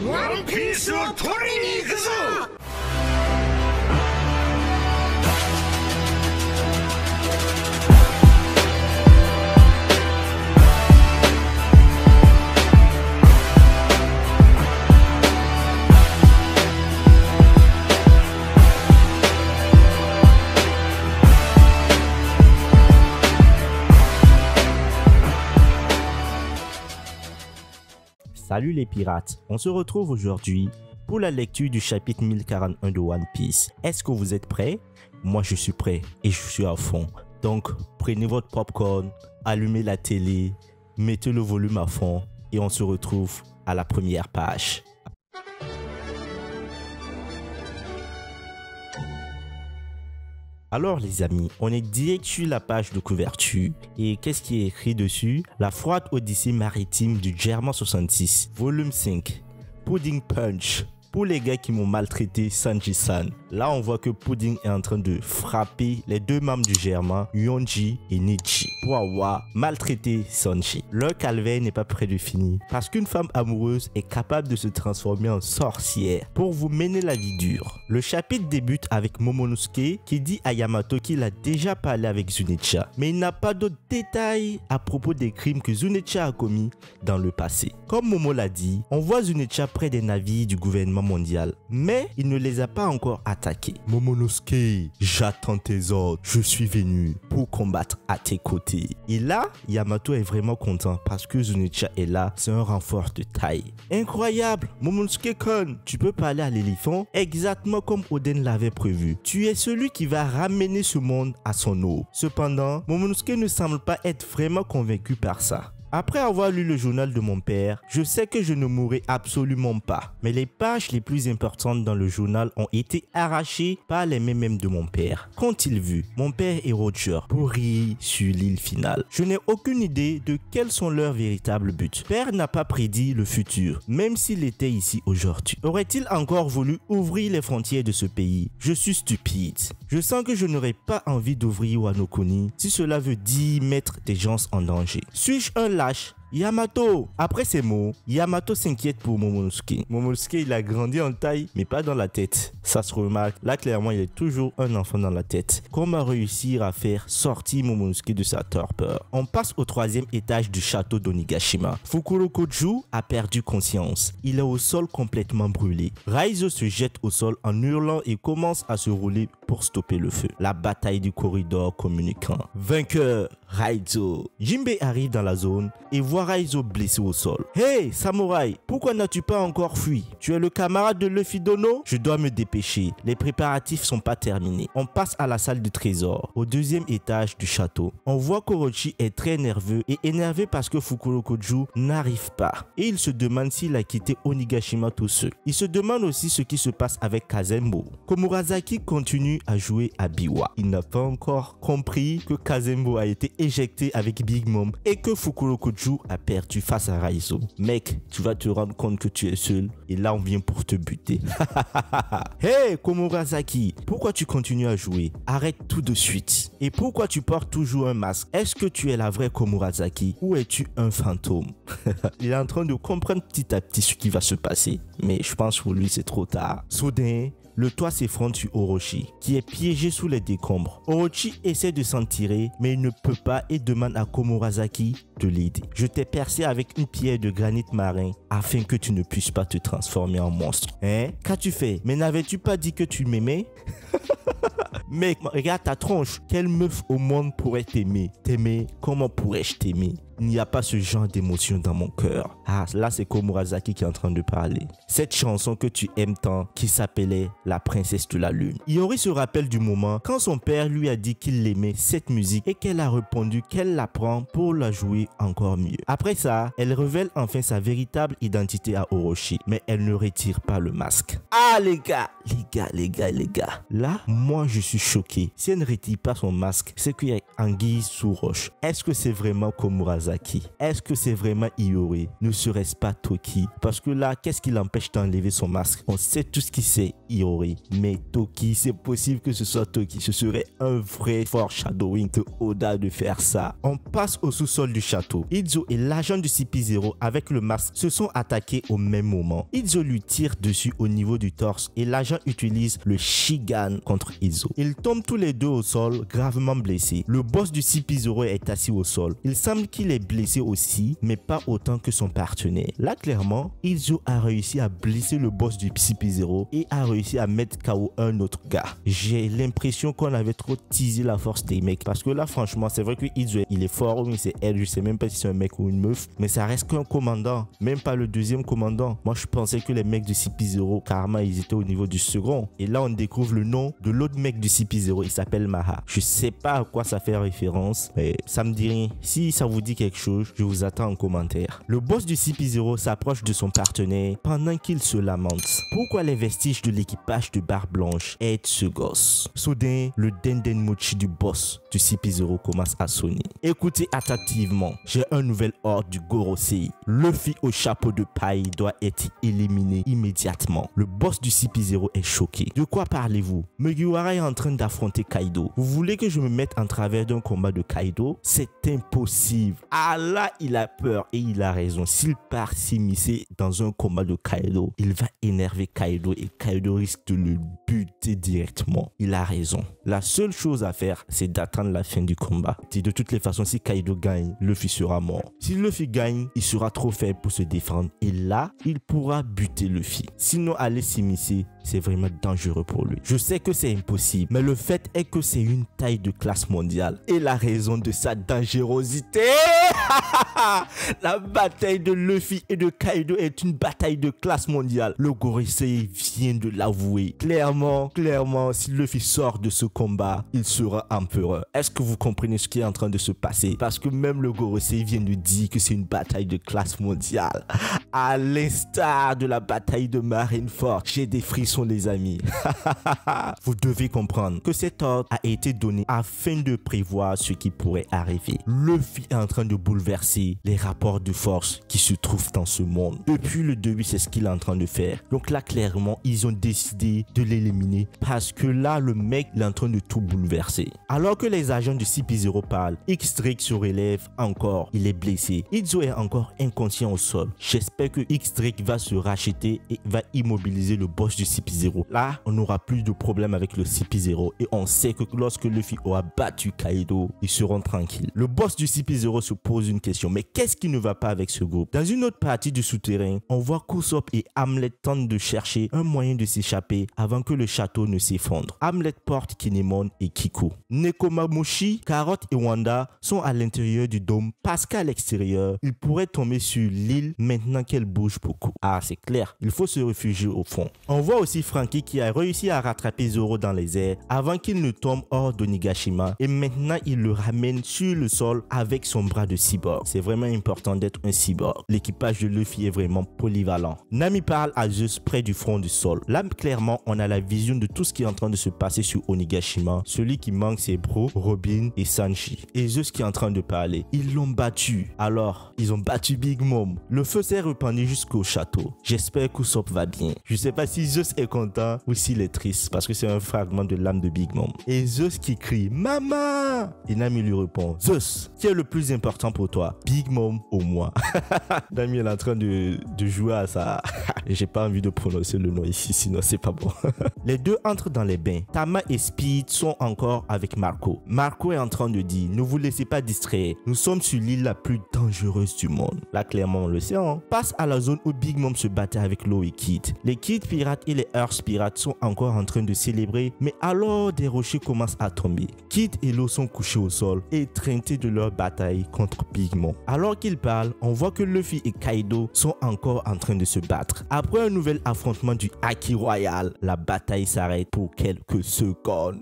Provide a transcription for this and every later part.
ワンピースを取りに行くぞ。Salut les pirates, on se retrouve aujourd'hui pour la lecture du chapitre 1041 de One Piece. Est-ce que vous êtes prêts? Moi je suis prêt et je suis à fond. Donc prenez votre popcorn, allumez la télé, mettez le volume à fond et on se retrouve à la première page. Alors les amis, on est direct sur la page de couverture et qu'est-ce qui est écrit dessus? La froide odyssée maritime du Germain 66, volume 5, Pudding Punch. Pour les gars qui m'ont maltraité, Sanji-san. Là, on voit que Pudding est en train de frapper les deux membres du Germain, Yonji et Neji, pour avoir maltraité Sanji. Leur calvaire n'est pas près de finir parce qu'une femme amoureuse est capable de se transformer en sorcière pour vous mener la vie dure. Le chapitre débute avec Momonosuke qui dit à Yamato qu'il a déjà parlé avec Zunecha, mais il n'a pas d'autres détails à propos des crimes que Zunecha a commis dans le passé. Comme Momo l'a dit, on voit Zunecha près des navires du gouvernement mondial, mais il ne les a pas encore attaqués. Momonosuke, j'attends tes ordres, je suis venu pour combattre à tes côtés. Et là, Yamato est vraiment content parce que Zunecha est là, c'est un renfort de taille. Incroyable, Momonosuke-kun, tu peux parler à l'éléphant exactement comme Oden l'avait prévu. Tu es celui qui va ramener ce monde à son eau. Cependant, Momonosuke ne semble pas être vraiment convaincu par ça. Après avoir lu le journal de mon père, je sais que je ne mourrai absolument pas. Mais les pages les plus importantes dans le journal ont été arrachées par les mémèmes de mon père. Qu'ont-ils vu? Mon père et Roger pourris sur l'île finale. Je n'ai aucune idée de quels sont leurs véritables buts. Père n'a pas prédit le futur, même s'il était ici aujourd'hui. Aurait-il encore voulu ouvrir les frontières de ce pays? Je suis stupide. Je sens que je n'aurais pas envie d'ouvrir Wano Kuni si cela veut dire mettre des gens en danger. Suis-je un lâche? Yamato! Après ces mots, Yamato s'inquiète pour Momonosuke. Momonosuke, il a grandi en taille, mais pas dans la tête. Ça se remarque. Là, clairement, il est toujours un enfant dans la tête. Comment réussir à faire sortir Momonosuke de sa torpeur? On passe au troisième étage du château d'Onigashima. Fukurokoju a perdu conscience. Il est au sol complètement brûlé. Raizo se jette au sol en hurlant et commence à se rouler pour stopper le feu. La bataille du corridor communicant. Vainqueur, Raizo. Jinbe arrive dans la zone et voit Raizo blessé au sol. Hey, samouraï, pourquoi n'as-tu pas encore fui? Tu es le camarade de Luffy Dono? Je dois me dépêcher. Les préparatifs sont pas terminés. On passe à la salle du trésor, au deuxième étage du château. On voit qu'Orochi est très nerveux et énervé parce que Fukurokoju n'arrive pas. Et il se demande s'il a quitté Onigashima tout seul. Il se demande aussi ce qui se passe avec Kazembo. Komurasaki continue à jouer à Biwa. Il n'a pas encore compris que Kazembo a été éjecté avec Big Mom et que Fukurokoju a perdu face à Raizo. Mec, tu vas te rendre compte que tu es seul et là on vient pour te buter. Hey Komurasaki, pourquoi tu continues à jouer? Arrête tout de suite. Et pourquoi tu portes toujours un masque? Est-ce que tu es la vraie Komurasaki ou es-tu un fantôme? Il est en train de comprendre petit à petit ce qui va se passer, mais je pense pour lui c'est trop tard. Soudain, le toit s'effondre sur Orochi, qui est piégé sous les décombres. Orochi essaie de s'en tirer, mais il ne peut pas et demande à Komurasaki de l'aider. Je t'ai percé avec une pierre de granit marin afin que tu ne puisses pas te transformer en monstre. Hein? Qu'as-tu fait? Mais n'avais-tu pas dit que tu m'aimais? Mec, regarde ta tronche. Quelle meuf au monde pourrait t'aimer? T'aimer? Comment pourrais-je t'aimer? Il n'y a pas ce genre d'émotion dans mon cœur. Ah, là c'est Komurasaki qui est en train de parler. Cette chanson que tu aimes tant, qui s'appelait La Princesse de la Lune. Iori se rappelle du moment quand son père lui a dit qu'il aimait cette musique et qu'elle a répondu qu'elle la prend pour la jouer encore mieux. Après ça, elle révèle enfin sa véritable identité à Orochi, mais elle ne retire pas le masque. Ah les gars. Là, moi je suis choqué. Si elle ne retire pas son masque, c'est qu'il y a anguille sous roche. Est-ce que c'est vraiment Komurasaki? Murasaki? Est-ce que c'est vraiment Iori? Ne serait-ce pas Toki? Parce que là, qu'est-ce qui l'empêche d'enlever son masque? On sait tout ce qui c'est Iori. Mais Toki, c'est possible que ce soit Toki. Ce serait un vrai foreshadowing de Oda de faire ça. On passe au sous-sol du château. Izo et l'agent du CP0 avec le masque se sont attaqués au même moment. Izo lui tire dessus au niveau du torse et l'agent utilise le Shigan contre Izo. Ils tombent tous les deux au sol, gravement blessés. Le boss du CP0 est assis au sol. Il semble qu'il est blessé aussi, mais pas autant que son partenaire. Là, clairement, Izo a réussi à blesser le boss du CP0 et a réussi à mettre KO un autre gars. J'ai l'impression qu'on avait trop teasé la force des mecs. Parce que là, franchement, c'est vrai que Izo, il est fort, oui, c'est elle. Je sais même pas si c'est un mec ou une meuf, mais ça reste qu'un commandant. Même pas le deuxième commandant. Moi, je pensais que les mecs du CP0, carrément, ils étaient au niveau du second. Et là, on découvre le nom de l'autre mec du CP0. Il s'appelle Maha. Je sais pas à quoi ça fait référence, mais ça me dit rien. Si ça vous dit quelque chose, je vous attends en commentaire. Le boss du CP0 s'approche de son partenaire pendant qu'il se lamente. Pourquoi les vestiges de l'équipage de Barre Blanche aident ce gosse? Soudain, le Dendenmochi du boss du CP0 commence à sonner. Écoutez attentivement, j'ai un nouvel ordre du Gorosei. Luffy au chapeau de paille doit être éliminé immédiatement. Le boss du CP0 est choqué. De quoi parlez-vous? Mugiwara est en train d'affronter Kaido. Vous voulez que je me mette en travers d'un combat de Kaido? C'est impossible. Ah là, il a peur et il a raison. S'il part s'immiscer dans un combat de Kaido, il va énerver Kaido et Kaido risque de le buter directement. Il a raison. La seule chose à faire, c'est d'attendre la fin du combat. Et de toutes les façons, si Kaido gagne, Luffy sera mort. Si Luffy gagne, il sera trop faible pour se défendre. Et là, il pourra buter Luffy. Sinon, aller s'immiscer, c'est vraiment dangereux pour lui. Je sais que c'est impossible, mais le fait est que c'est une taille de classe mondiale. Et la raison de sa dangerosité, la bataille de Luffy et de Kaido est une bataille de classe mondiale. Le Gorosei vient de l'avouer. Clairement, si Luffy sort de ce combat, il sera empereur. Est-ce que vous comprenez ce qui est en train de se passer? Parce que même le Gorosei vient de dire que c'est une bataille de classe mondiale. À l'instar de la bataille de Marineford, j'ai des frissons les amis. Vous devez comprendre que cet ordre a été donné afin de prévoir ce qui pourrait arriver. Luffy est en train de bouleverser les rapports de force qui se trouvent dans ce monde. Depuis le début, c'est ce qu'il est en train de faire. Donc là, clairement, ils ont décidé de l'éliminer parce que là, le mec il est en train de tout bouleverser. Alors que les agents du CP0 parlent, X-Drake se relève encore. Il est blessé. Izo est encore inconscient au sol. J'espère que X-Drake va se racheter et va immobiliser le boss du CP0. Là, on n'aura plus de problème avec le CP0 et on sait que lorsque Luffy aura battu Kaido, ils seront tranquilles. Le boss du CP0 se pose une question, mais qu'est-ce qui ne va pas avec ce groupe? Dans une autre partie du souterrain, on voit Usopp et Hamlet tentent de chercher un moyen de s'échapper avant que le château ne s'effondre. Hamlet porte Kinemon et Kiku. Nekomamushi, Carotte et Wanda sont à l'intérieur du dôme parce qu'à l'extérieur, ils pourraient tomber sur l'île maintenant qu'elle bouge beaucoup. Ah, c'est clair, il faut se réfugier au fond. On voit aussi Franky qui a réussi à rattraper Zoro dans les airs avant qu'il ne tombe hors d'Onigashima et maintenant il le ramène sur le sol avec son bras de cyborg. C'est vraiment important d'être un cyborg. L'équipage de Luffy est vraiment polyvalent. Nami parle à Zeus près du front du sol. Là, clairement, on a la vision de tout ce qui est en train de se passer sur Onigashima. Celui qui manque, c'est Bro, Robin et Sanji. Et Zeus qui est en train de parler. Ils l'ont battu. Alors, ils ont battu Big Mom. Le feu s'est répandu jusqu'au château. J'espère qu'Usopp va bien. Je sais pas si Zeus est content ou s'il est triste parce que c'est un fragment de l'âme de Big Mom. Et Zeus qui crie « Maman !» Et Nami lui répond « Zeus, qui est le plus important pour toi, Big Mom ou moi ?» Nami est en train de jouer à ça. J'ai pas envie de prononcer le nom ici, sinon c'est pas bon. Les deux entrent dans les bains. Tama et Speed sont encore avec Marco. Marco est en train de dire « Ne vous laissez pas distraire. Nous sommes sur l'île la plus dangereuse du monde. » Là, clairement, on le sait. Hein? Passe à la zone où Big Mom se battait avec Law et Kid. Les Kid pirates et les Earth pirates sont encore en train de célébrer, mais alors des rochers commencent à tomber. Kid et Law sont couchés au sol, étreintés de leur bataille contre Big Mom. Alors qu'ils parlent, on voit que Luffy et Kaido sont encore en train de se battre. Après un nouvel affrontement du Haki Royal, la bataille s'arrête pour quelques secondes.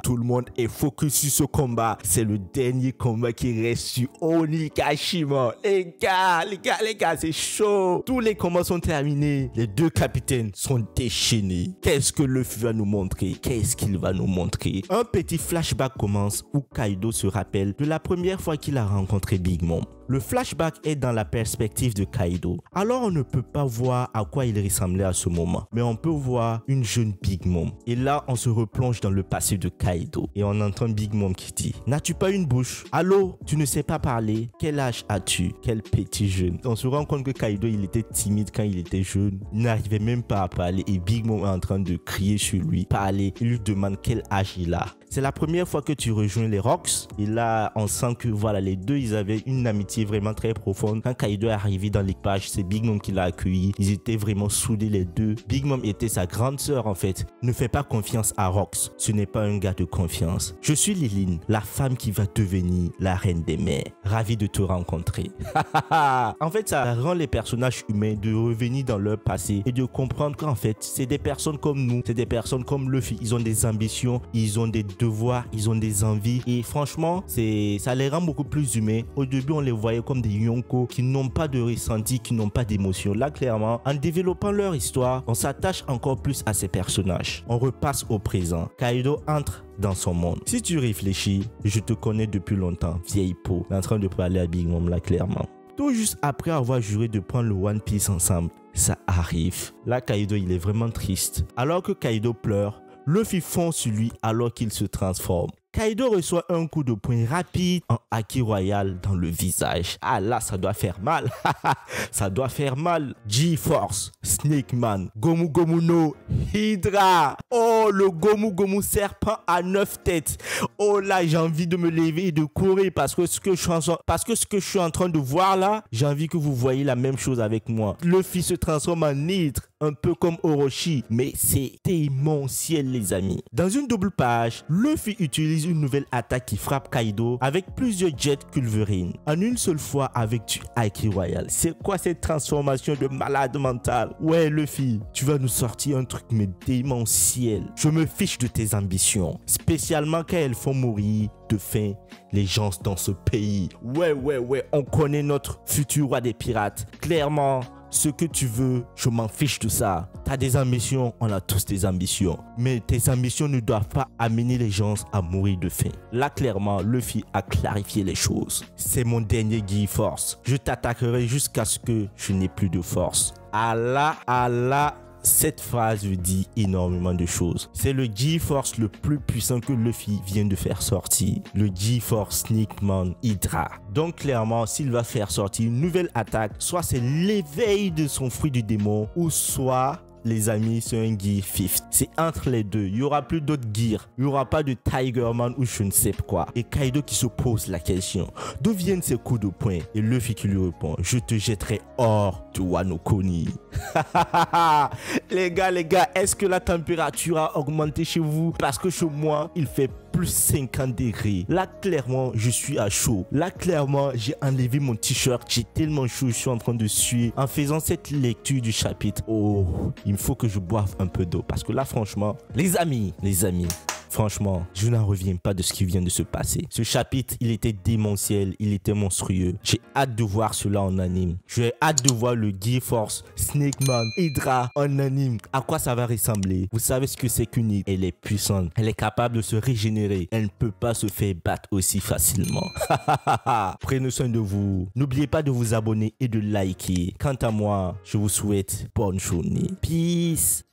Tout le monde est focus sur ce combat. C'est le dernier combat qui reste sur Onigashima. Les gars, c'est chaud. Tous les combats sont terminés. Les deux capitaines sont déchaînés. Qu'est-ce que Luffy va nous montrer? Qu'est-ce qu'il va nous montrer? Un petit flashback commence où Kaido se rappelle de la première fois qu'il a rencontré Big Mom. Le flashback est dans la perspective de Kaido. Alors on ne peut pas voir à quoi il ressemblait à ce moment, mais on peut voir une jeune Big Mom. Et là, on se replonge dans le passé de Kaido et on entend Big Mom qui dit: n'as-tu pas une bouche? Allô, tu ne sais pas parler? Quel âge as-tu? Quel petit jeune. On se rend compte que Kaido, il était timide quand il était jeune. Il n'arrivait même pas à parler et Big Mom est en train de crier sur lui, parler. Il lui demande quel âge il a. C'est la première fois que tu rejoins les Rocks. Et là, on sent que voilà, les deux, ils avaient une amitié vraiment très profonde. Quand Kaido est arrivé dans l'équipage, c'est Big Mom qui l'a accueilli. Ils étaient vraiment soudés les deux. Big Mom était sa grande sœur en fait. Ne fais pas confiance à Rocks. Ce n'est pas un gars de confiance. Je suis Liline, la femme qui va devenir la reine des mers. Ravi de te rencontrer. En fait, ça rend les personnages humains de revenir dans leur passé et de comprendre qu'en fait, c'est des personnes comme nous. C'est des personnes comme Luffy. Ils ont des ambitions, ils ont des devoirs, ils ont des envies et franchement ça les rend beaucoup plus humains. Au début on les voyait comme des Yonko qui n'ont pas de ressenti, qui n'ont pas d'émotion. Là clairement, en développant leur histoire, on s'attache encore plus à ces personnages. On repasse au présent. Kaido entre dans son monde. Si tu réfléchis, je te connais depuis longtemps, vieille peau, en train de parler à Big Mom là clairement. Tout juste après avoir juré de prendre le One Piece ensemble, ça arrive. Là Kaido il est vraiment triste. Alors que Kaido pleure, Luffy fonce sur lui alors qu'il se transforme. Kaido reçoit un coup de poing rapide en haki royal dans le visage. Ah là, ça doit faire mal. Ça doit faire mal. G-Force, Snake Man, Gomu Gomu no Hydra. Oh, le Gomu Gomu serpent à 9 têtes. Oh là, j'ai envie de me lever et de courir parce que ce que je suis en train de voir là, j'ai envie que vous voyez la même chose avec moi. Luffy se transforme en hydre, un peu comme Orochi, mais c'est démentiel les amis. Dans une double page, Luffy utilise une nouvelle attaque qui frappe Kaido avec plusieurs jets Culverine en une seule fois avec du haki royal. C'est quoi cette transformation de malade mental? Ouais Luffy, tu vas nous sortir un truc mais démentiel. Je me fiche de tes ambitions, spécialement quand elles font mourir de faim les gens dans ce pays. Ouais, on connaît notre futur roi des pirates. Clairement, ce que tu veux, je m'en fiche de ça. T'as des ambitions, on a tous des ambitions. Mais tes ambitions ne doivent pas amener les gens à mourir de faim. Là, clairement, Luffy a clarifié les choses. C'est mon dernier G-Force. Je t'attaquerai jusqu'à ce que je n'ai plus de force. Allah. Cette phrase dit énormément de choses. C'est le G-Force le plus puissant que Luffy vient de faire sortir. Le G-Force Snake Man Hydra. Donc clairement, s'il va faire sortir une nouvelle attaque, soit c'est l'éveil de son fruit du démon, ou soit les amis, c'est un Gear 50. C'est entre les deux. Il n'y aura plus d'autres gears. Il n'y aura pas de Tigerman ou je ne sais quoi. Et Kaido qui se pose la question. D'où viennent ces coups de poing? Et Luffy qui lui répond: je te jetterai hors de Wano Kuni. Les gars, est-ce que la température a augmenté chez vous? Parce que chez moi, il fait plus 50 degrés. Là, clairement, je suis à chaud. Là, clairement, j'ai enlevé mon t-shirt. J'ai tellement chaud, je suis en train de suer. En faisant cette lecture du chapitre, oh, il me faut que je boive un peu d'eau. Parce que là, franchement, les amis, franchement, je n'en reviens pas de ce qui vient de se passer. Ce chapitre, il était démentiel, il était monstrueux. J'ai hâte de voir cela en anime. J'ai hâte de voir le Gear Force, Snake Man, Hydra en anime. À quoi ça va ressembler? Vous savez ce que c'est qu'une hydre? Elle est puissante, elle est capable de se régénérer. Elle ne peut pas se faire battre aussi facilement. Prenez soin de vous. N'oubliez pas de vous abonner et de liker. Quant à moi, je vous souhaite bonne journée. Peace.